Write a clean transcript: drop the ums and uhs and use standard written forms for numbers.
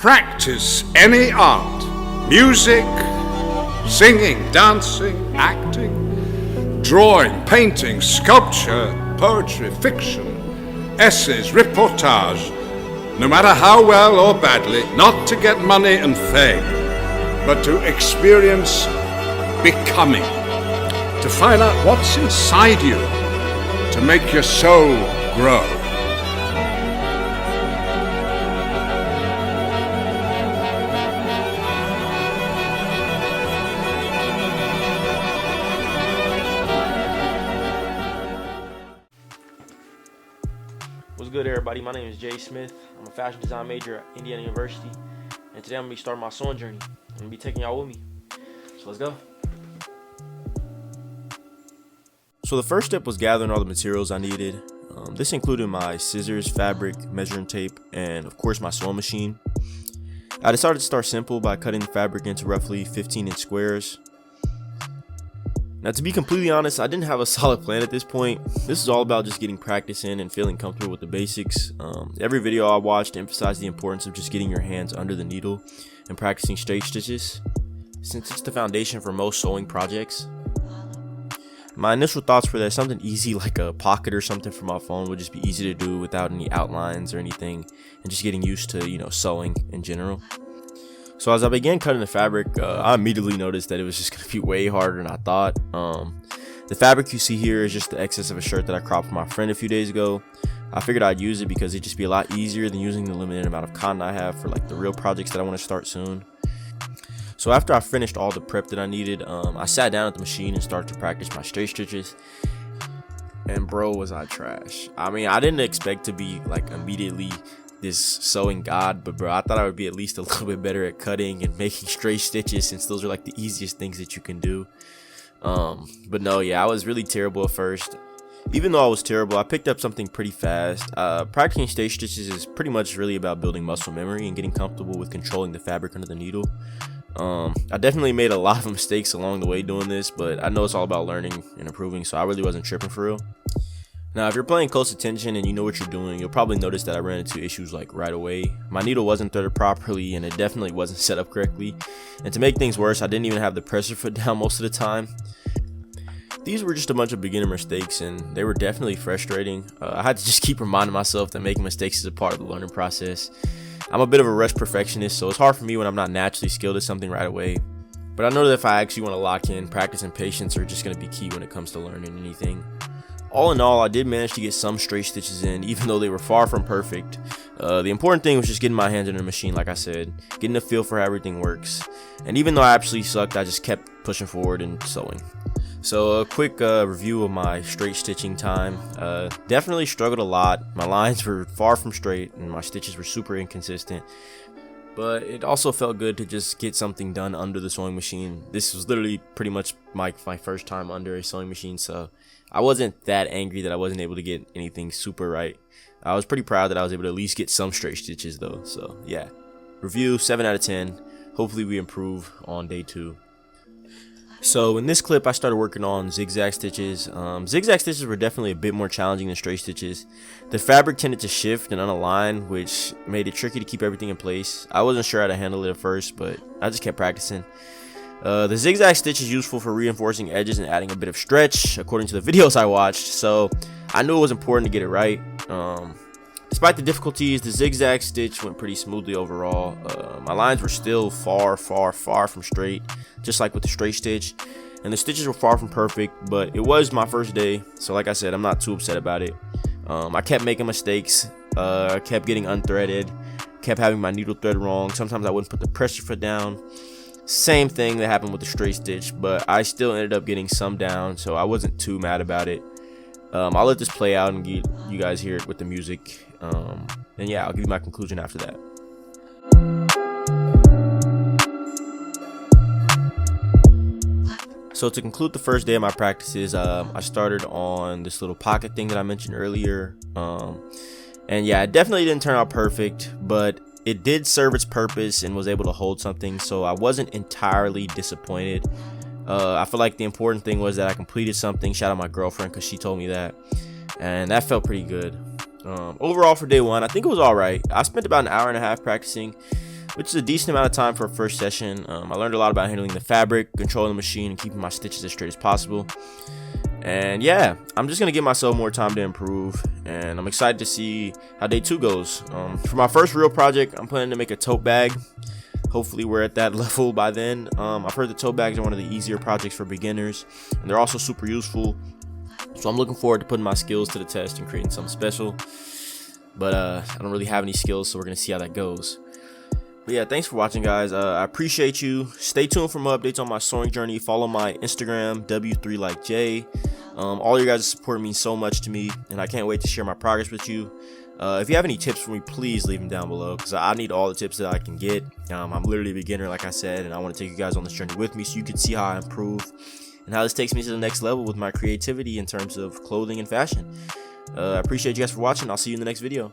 practice any art, music, singing, dancing, acting, drawing, painting, sculpture, poetry, fiction, essays, reportage, no matter how well or badly, not to get money and fame, but to experience becoming, to find out what's inside you, to make your soul grow. What's good, everybody? My name is Jay Smith. I'm a fashion design major at Indiana University, and today I'm going to be starting my sewing journey. I'm going to be taking y'all with me. So let's go. So the first step was gathering all the materials I needed. This included my scissors, fabric, measuring tape, and of course my sewing machine. I decided to start simple by cutting the fabric into roughly 15-inch squares. Now, to be completely honest, I didn't have a solid plan at this point. This is all about just getting practice in and feeling comfortable with the basics. Every video I watched emphasized the importance of just getting your hands under the needle and practicing straight stitches, since it's the foundation for most sewing projects. My initial thoughts were that something easy like a pocket or something for my phone would just be easy to do without any outlines or anything, and just getting used to, sewing in general. So as I began cutting the fabric, I immediately noticed that it was just going to be way harder than I thought. The fabric you see here is just the excess of a shirt that I cropped for my friend a few days ago. I figured I'd use it because it'd just be a lot easier than using the limited amount of cotton I have for like the real projects that I want to start soon. So after I finished all the prep that I needed, I sat down at the machine and started to practice my straight stitches. And bro, was I trash. I mean, I didn't expect to be like immediately this sewing god, but bro, I thought I would be at least a little bit better at cutting and making straight stitches, since those are like the easiest things that you can do. But no, yeah, I was really terrible at first. Even though I was terrible, I picked up something pretty fast. Practicing straight stitches is pretty much really about building muscle memory and getting comfortable with controlling the fabric under the needle. I definitely made a lot of mistakes along the way doing this, but I know it's all about learning and improving, so I really wasn't tripping for real. Now, if you're paying close attention and you know what you're doing, you'll probably notice that I ran into issues like right away. My needle wasn't threaded properly, and it definitely wasn't set up correctly. And to make things worse, I didn't even have the pressure foot down most of the time. These were just a bunch of beginner mistakes, and they were definitely frustrating. I had to just keep reminding myself that making mistakes is a part of the learning process. I'm a bit of a rush perfectionist, so it's hard for me when I'm not naturally skilled at something right away. But I know that if I actually want to lock in, practice and patience are just going to be key when it comes to learning anything. All in all, I did manage to get some straight stitches in, even though they were far from perfect. The important thing was just getting my hands in the machine, like I said, getting a feel for how everything works. And even though I absolutely sucked, I just kept pushing forward and sewing. So a quick review of my straight stitching time. Definitely struggled a lot. My lines were far from straight and my stitches were super inconsistent. But it also felt good to just get something done under the sewing machine. This was literally pretty much my first time under a sewing machine, so I wasn't that angry that I wasn't able to get anything super right. I was pretty proud that I was able to at least get some straight stitches though. So yeah, review 7 out of 10. Hopefully we improve on day 2. So in this clip, I started working on zigzag stitches. Zigzag stitches were definitely a bit more challenging than straight stitches. The fabric tended to shift and unalign, which made it tricky to keep everything in place. I wasn't sure how to handle it at first, but I just kept practicing. The zigzag stitch is useful for reinforcing edges and adding a bit of stretch, according to the videos I watched, so I knew it was important to get it right. Despite the difficulties, the zigzag stitch went pretty smoothly overall. My lines were still far from straight, just like with the straight stitch, and the stitches were far from perfect, but it was my first day, so like I said, I'm not too upset about it. I kept making mistakes, kept getting unthreaded, kept having my needle thread wrong. Sometimes I wouldn't put the pressure foot down. Same thing that happened with the straight stitch, but I still ended up getting some down, so I wasn't too mad about it. I'll let this play out and get you guys hear it with the music, and yeah, I'll give you my conclusion after that. So to conclude the first day of my practices, I started on this little pocket thing that I mentioned earlier, and yeah, it definitely didn't turn out perfect, but it did serve its purpose and was able to hold something, so I wasn't entirely disappointed. I feel like the important thing was that I completed something. Shout out my girlfriend, because she told me that, and that felt pretty good. Overall for day 1, I think it was alright. I spent about an hour and a half practicing. which is a decent amount of time for a first session. I learned a lot about handling the fabric, controlling the machine, and keeping my stitches as straight as possible. And yeah, I'm just gonna give myself more time to improve, and I'm excited to see how day 2 goes. For my first real project, I'm planning to make a tote bag. Hopefully we're at that level by then. I've heard the tote bags are one of the easier projects for beginners, and they're also super useful. So I'm looking forward to putting my skills to the test and creating something special. But I don't really have any skills, so we're gonna see how that goes. But yeah, thanks for watching, guys. I appreciate you. Stay tuned for more updates on my soaring journey. Follow my Instagram, W3LikeJ. All your guys' support means so much to me, and I can't wait to share my progress with you. If you have any tips for me, please leave them down below, because I need all the tips that I can get. I'm literally a beginner, like I said, and I want to take you guys on this journey with me so you can see how I improve and how this takes me to the next level with my creativity in terms of clothing and fashion. I appreciate you guys for watching. I'll see you in the next video.